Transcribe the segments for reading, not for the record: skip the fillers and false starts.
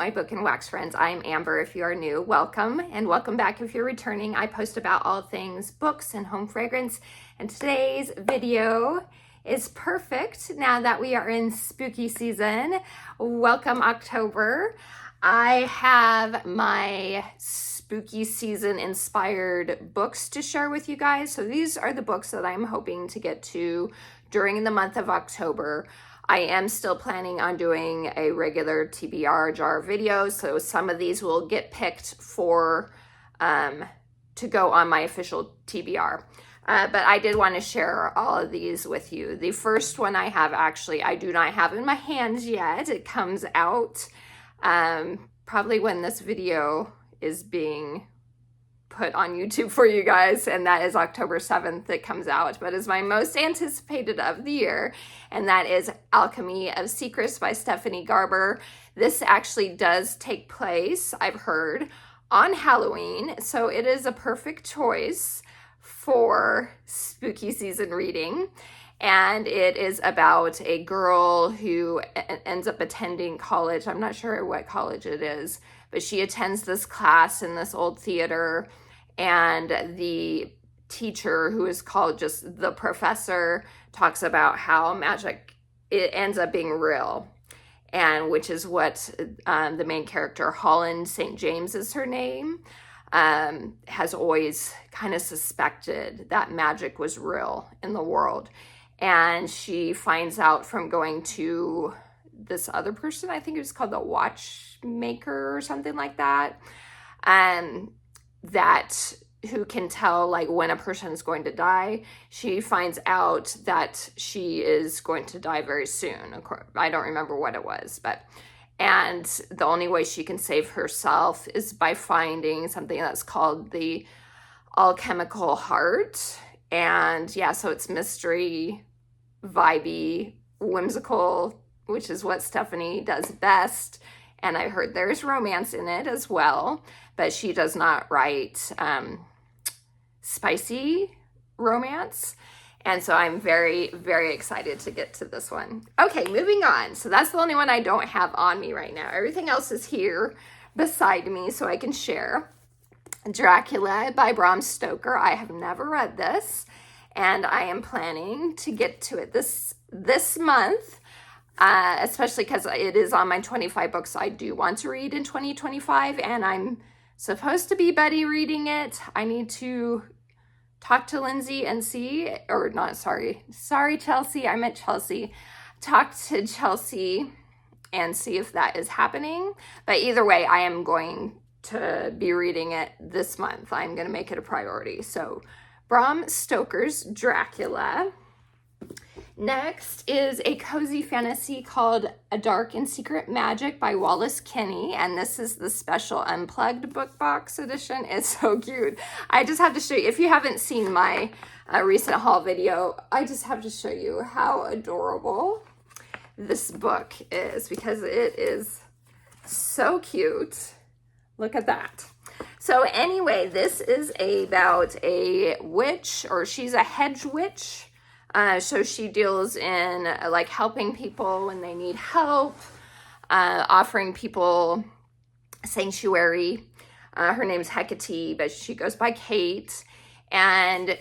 my book and wax friends. I'm Amber. If you are new, welcome, and welcome back if you're returning. I post about all things books and home fragrance, and today's video is perfect now that we are in spooky season. Welcome October. I have my spooky season inspired books to share with you guys. So these are the books that I'm hoping to get to during the month of October. I am still planning on doing a regular TBR jar video, so some of these will get picked for to go on my official TBR. But I did want to share all of these with you. The first one I have, actually, I do not have in my hands yet. It comes out probably when this video is being put on YouTube for you guys, and that is October 7th it comes out, but is my most anticipated of the year, and that is Alchemy of Secrets by Stephanie Garber. This actually does take place, I've heard, on Halloween, so it is a perfect choice for spooky season reading. And it is about a girl who ends up attending college. I'm not sure what college it is, but she attends this class in this old theater, and the teacher, who is called just the professor, talks about how magic, it ends up being real, and which is what the main character, Holland St. James is her name, has always kind of suspected that magic was real in the world. And she finds out from going to this other person, I think it was called the watchmaker or something like that, that who can tell like when a person is going to die. She finds out that she is going to die very soon. Of course, I don't remember what it was, and the only way she can save herself is by finding something that's called the alchemical heart. And yeah, so it's mystery, vibey, whimsical, which is what Stephanie does best. And I heard there's romance in it as well, but she does not write spicy romance. And so I'm very, very excited to get to this one. Okay, moving on. So that's the only one I don't have on me right now. Everything else is here beside me so I can share. Dracula by Bram Stoker. I have never read this, and I am planning to get to it this month, especially because it is on my 25 books I do want to read in 2025, and I'm supposed to be buddy reading it. I need to talk to Lindsay and see, or not, sorry, Chelsea, I meant Chelsea. Talk to Chelsea and see if that is happening. But either way, I am going to be reading it this month. I'm going to make it a priority. So Bram Stoker's Dracula. Next is a cozy fantasy called A Dark and Secret Magic by Wallace Kinney, and this is the special unplugged book box edition. It's so cute. I just have to show you, if you haven't seen my recent haul video, I just have to show you how adorable this book is, because it is so cute. Look at that. So anyway, this is about a witch, or she's a hedge witch. So she deals in like helping people when they need help, offering people sanctuary. Her name's Hecate, but she goes by Kate. And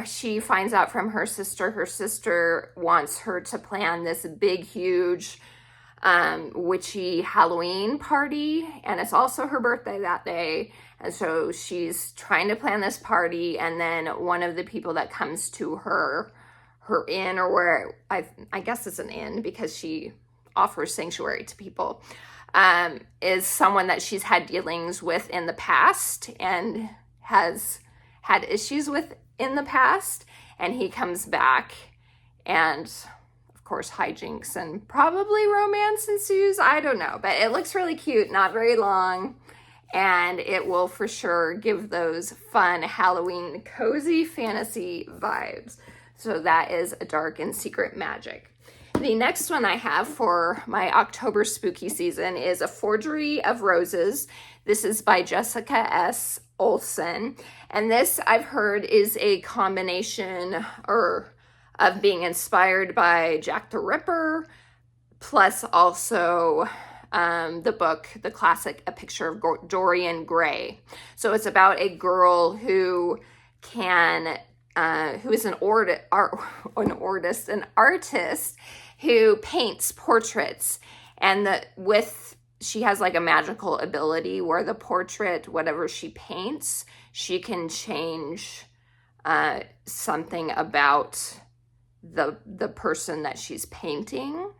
she finds out from her sister. Her sister wants her to plan this big, huge witchy Halloween party, and it's also her birthday that day, and so she's trying to plan this party, and then one of the people that comes to her inn, or where I guess it's an inn because she offers sanctuary to people, is someone that she's had dealings with in the past and has had issues with in the past, and he comes back, and of course hijinks and probably romance ensues. I don't know, but it looks really cute, not very long, and it will for sure give those fun Halloween cozy fantasy vibes. So that is A Dark and Secret Magic. The next one I have for my October spooky season is A Forgery of Roses. This is by Jessica S. Olson. And this, I've heard, is a combination of being inspired by Jack the Ripper, plus also the book, the classic A Picture of Dorian Gray. So it's about a girl who is an artist who paints portraits, and she has like a magical ability where the portrait, whatever she paints, she can change something about the person that she's painting.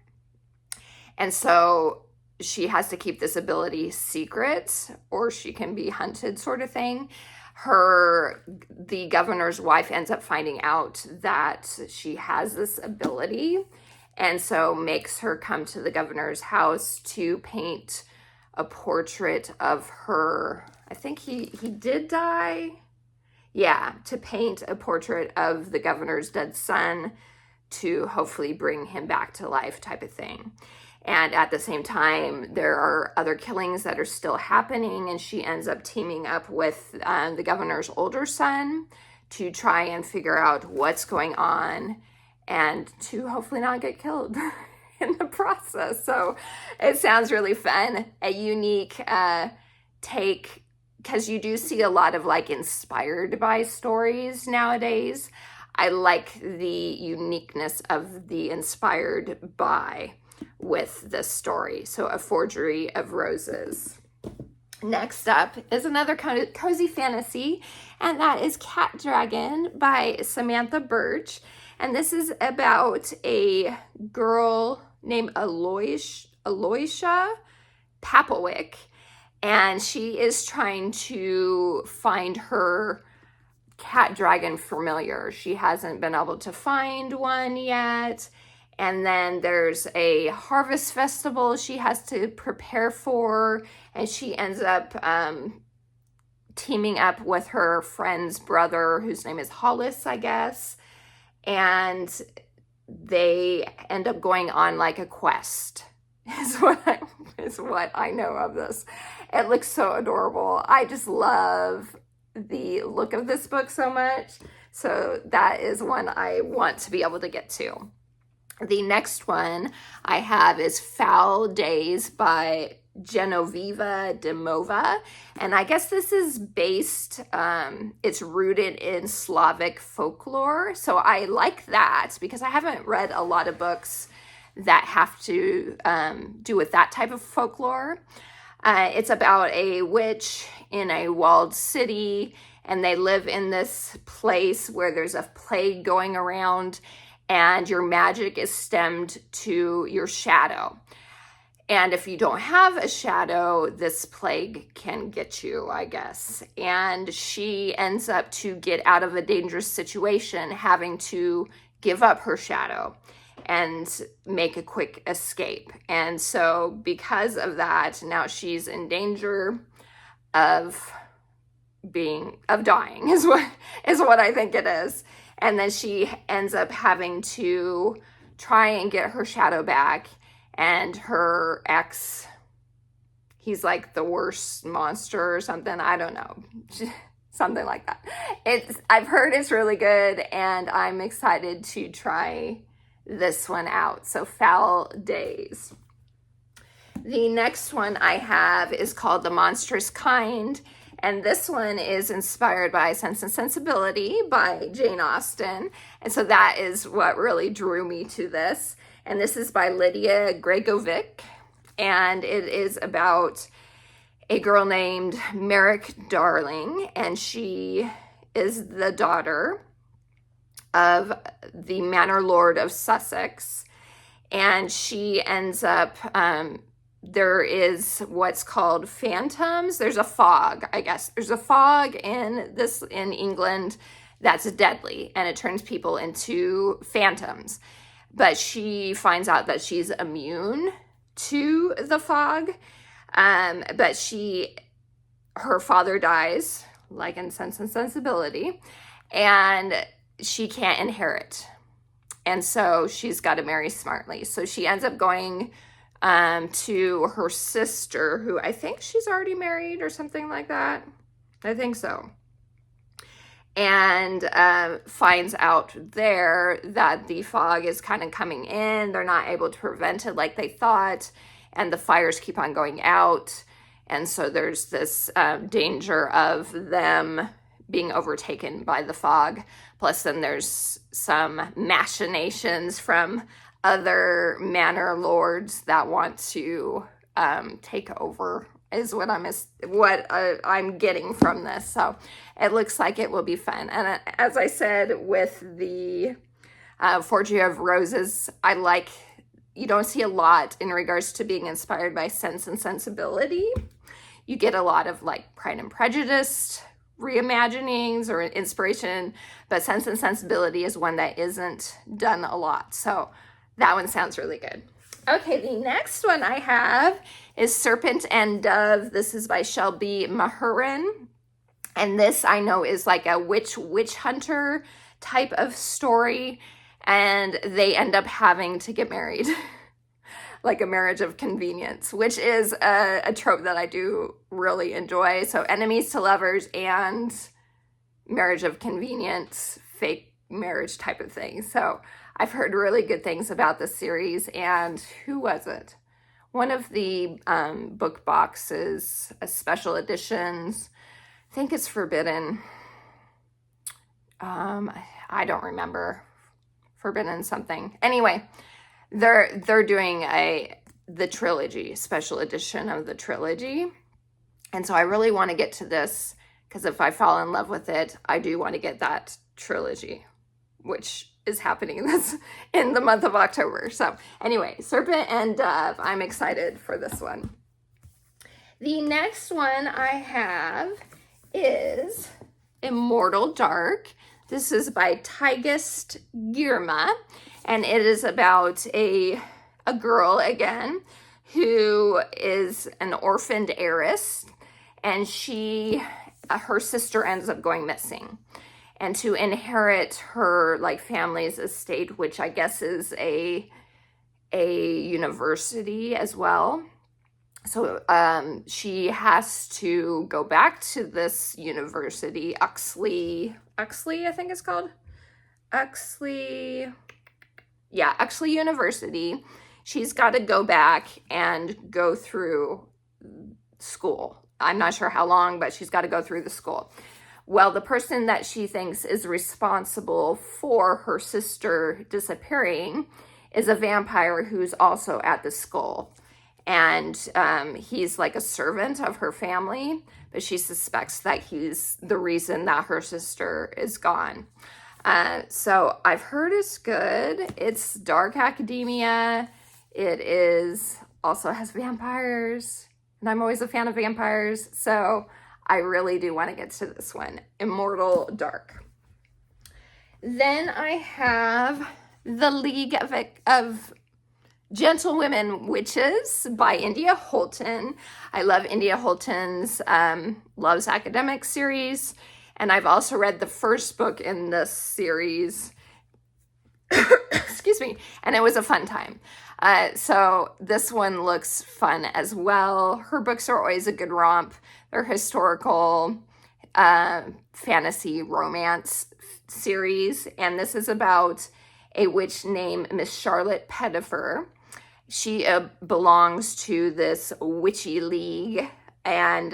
And so she has to keep this ability secret or she can be hunted, sort of thing. The governor's wife ends up finding out that she has this ability, and so makes her come to the governor's house to paint a portrait of her. I think he did die. Yeah, to paint a portrait of the governor's dead son to hopefully bring him back to life, type of thing. And at the same time, there are other killings that are still happening, and she ends up teaming up with the governor's older son to try and figure out what's going on and to hopefully not get killed in the process. So it sounds really fun, a unique take, because you do see a lot of like inspired by stories nowadays. I like the uniqueness of the inspired by with this story. So A Forgery of Roses. Next up is another cozy fantasy, and that is Cat Dragon by Samantha Birch. And this is about a girl named Aloysia Papawick, and she is trying to find her cat dragon familiar. She hasn't been able to find one yet. And then there's a harvest festival she has to prepare for, and she ends up teaming up with her friend's brother, whose name is Hollis, I guess. And they end up going on like a quest, is what I know of this. It looks so adorable. I just love the look of this book so much. So that is one I want to be able to get to. The next one I have is Foul Days by Genoveva Dimova. And I guess this is based, it's rooted in Slavic folklore. So I like that because I haven't read a lot of books that have to do with that type of folklore. It's about a witch in a walled city, and they live in this place where there's a plague going around, and your magic is stemmed to your shadow. And if you don't have a shadow, this plague can get you, I guess. And she ends up to get out of a dangerous situation, having to give up her shadow and make a quick escape. And so because of that, now she's in danger of dying is what I think it is. And then she ends up having to try and get her shadow back. And her ex, he's like the worst monster or something. I don't know. Something like that. I've heard it's really good, and I'm excited to try this one out. So Foul Days. The next one I have is called The Monstrous Kind. And this one is inspired by Sense and Sensibility by Jane Austen. And so that is what really drew me to this. And this is by Lydia Gregovic. And it is about a girl named Merrick Darling. And she is the daughter of the Manor Lord of Sussex. And she ends up... there is what's called phantoms. There's a fog, I guess. There's a fog in England that's deadly, and it turns people into phantoms. But she finds out that she's immune to the fog. But her father dies, like in Sense and Sensibility, and she can't inherit. And so she's got to marry smartly. So she ends up going to her sister, who I think she's already married or something like that. I think so. And finds out there that the fog is kind of coming in. They're not able to prevent it like they thought. and the fires keep on going out. And so there's this danger of them being overtaken by the fog. Plus then there's some machinations from other manor lords that want to take over, is what I'm getting from this. So it looks like it will be fun. And as I said, with the Forgery of Roses, you don't see a lot in regards to being inspired by Sense and Sensibility. You get a lot of like Pride and Prejudice reimaginings or inspiration, but Sense and Sensibility is one that isn't done a lot. So that one sounds really good. Okay, the next one I have is Serpent and Dove. This is by Shelby Mahurin. And this I know is like a witch hunter type of story. And they end up having to get married. Like a marriage of convenience, which is a trope that I do really enjoy. So enemies to lovers and marriage of convenience, fake marriage type of thing. So I've heard really good things about this series. And who was it? One of the book boxes, special editions, I think it's Forbidden. I don't remember. Forbidden something. Anyway, they're doing the trilogy, special edition of the trilogy. And so I really want to get to this, because if I fall in love with it, I do want to get that trilogy, which is happening in the month of October. So anyway, Serpent and Dove, I'm excited for this one. The next one I have is Immortal Dark. This is by Tigist Girma, and it is about a girl, again, who is an orphaned heiress, and her sister ends up going missing. And to inherit her like family's estate, which I guess is a university as well. So she has to go back to this university, Uxley, I think it's called. Uxley University. She's got to go back and go through school. I'm not sure how long, but she's got to go through the school. Well, the person that she thinks is responsible for her sister disappearing is a vampire who's also at the school. And he's like a servant of her family, but she suspects that he's the reason that her sister is gone. So I've heard it's good. It's dark academia. It also has vampires, and I'm always a fan of vampires. So I really do want to get to this one, Immortal Dark. Then I have The League of Gentlewomen Witches by India Holton. I love India Holton's Love's Academic series, and I've also read the first book in this series. Excuse me, and it was a fun time. So this one looks fun as well. Her books are always a good romp. They're historical, fantasy, romance series, and this is about a witch named Miss Charlotte Pettifer. She belongs to this witchy league, and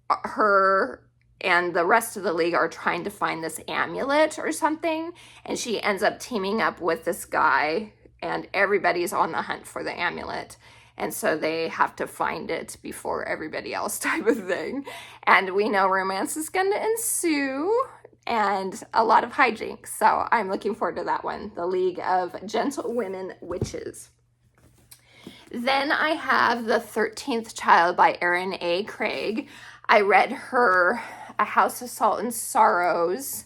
her and the rest of the league are trying to find this amulet or something, and she ends up teaming up with this guy, and everybody's on the hunt for the amulet, and so they have to find it before everybody else type of thing. And we know romance is going to ensue, and a lot of hijinks. So I'm looking forward to that one, The League of Gentlewomen Witches. Then I have The 13th Child by Erin A. Craig. I read her A House of Salt and Sorrows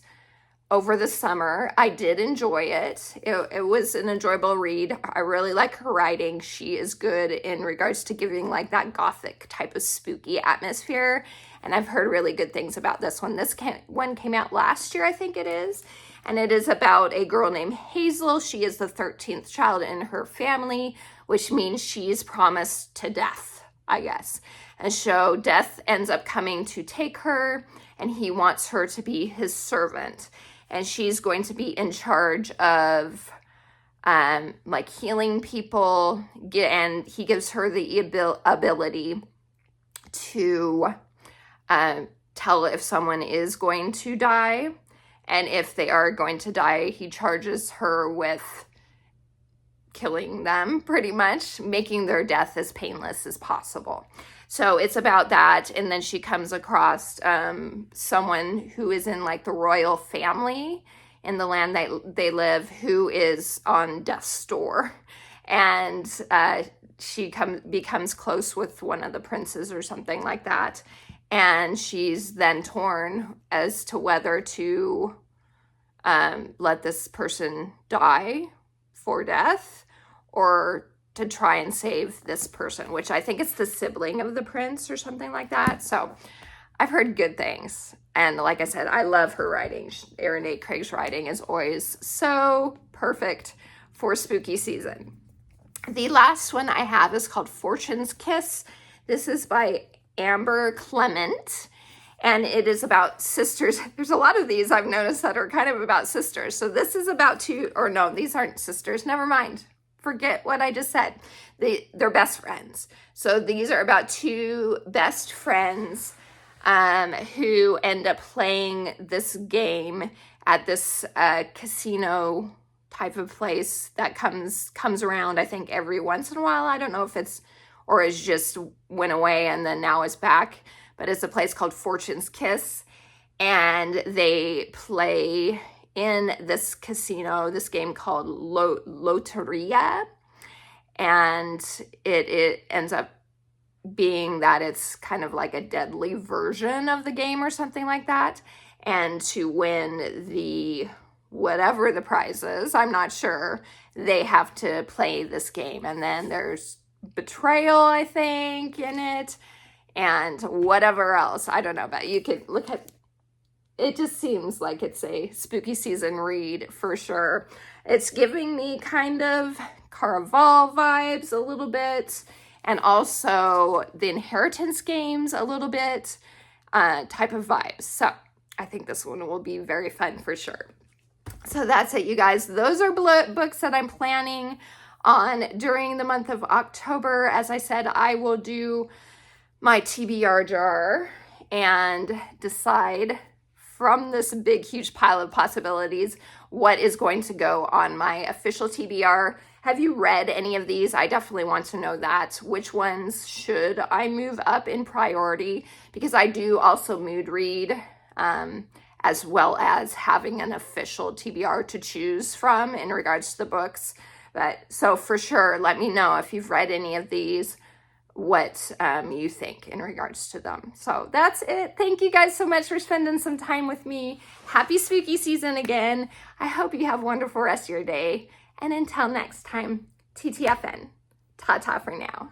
over the summer. I did enjoy it. It was an enjoyable read. I really like her writing. She is good in regards to giving like that gothic type of spooky atmosphere. And I've heard really good things about this one. This one came out last year, I think it is. And it is about a girl named Hazel. She is the 13th child in her family, which means she's promised to death, I guess. And so Death ends up coming to take her, and he wants her to be his servant. And she's going to be in charge of like healing people, and he gives her the ability to tell if someone is going to die, and if they are going to die, he charges her with killing them, pretty much, making their death as painless as possible. So it's about that, and then she comes across someone who is in like the royal family in the land they live, who is on death's door, and she becomes close with one of the princes or something like that, and she's then torn as to whether to let this person die for death or to try and save this person, which I think it's the sibling of the prince or something like that. So I've heard good things. And like I said, I love her writing. Erin A. Craig's writing is always so perfect for spooky season. The last one I have is called Fortune's Kiss. This is by Amber Clement, and it is about sisters. There's a lot of these I've noticed that are kind of about sisters. So this is about these aren't sisters. Never mind. Forget what I just said. They're best friends. So these are about two best friends who end up playing this game at this casino type of place that comes around, I think, every once in a while. I don't know if it's just went away and then now is back, but it's a place called Fortune's Kiss, and they play in this casino this game called Loteria, and it ends up being that it's kind of like a deadly version of the game or something like that, and to win the whatever the prize is, I'm not sure, they have to play this game. And then there's betrayal, I think, in it, and whatever else, I don't know, but you could look at it. Just seems like it's a spooky season read for sure. It's giving me kind of Caraval vibes a little bit, and also the Inheritance games a little bit type of vibes. So I think this one will be very fun for sure. So that's it, you guys. Those are books that I'm planning on during the month of October. As I said, I will do my TBR jar and decide from this big, huge pile of possibilities what is going to go on my official TBR. Have you read any of these? I definitely want to know that. Which ones should I move up in priority? Because I do also mood read, as well as having an official TBR to choose from in regards to the books. But so for sure, let me know if you've read any of these, what you think in regards to them. So that's it. Thank you guys so much for spending some time with me. Happy spooky season again. I hope you have a wonderful rest of your day. And until next time, TTFN. Ta-ta for now.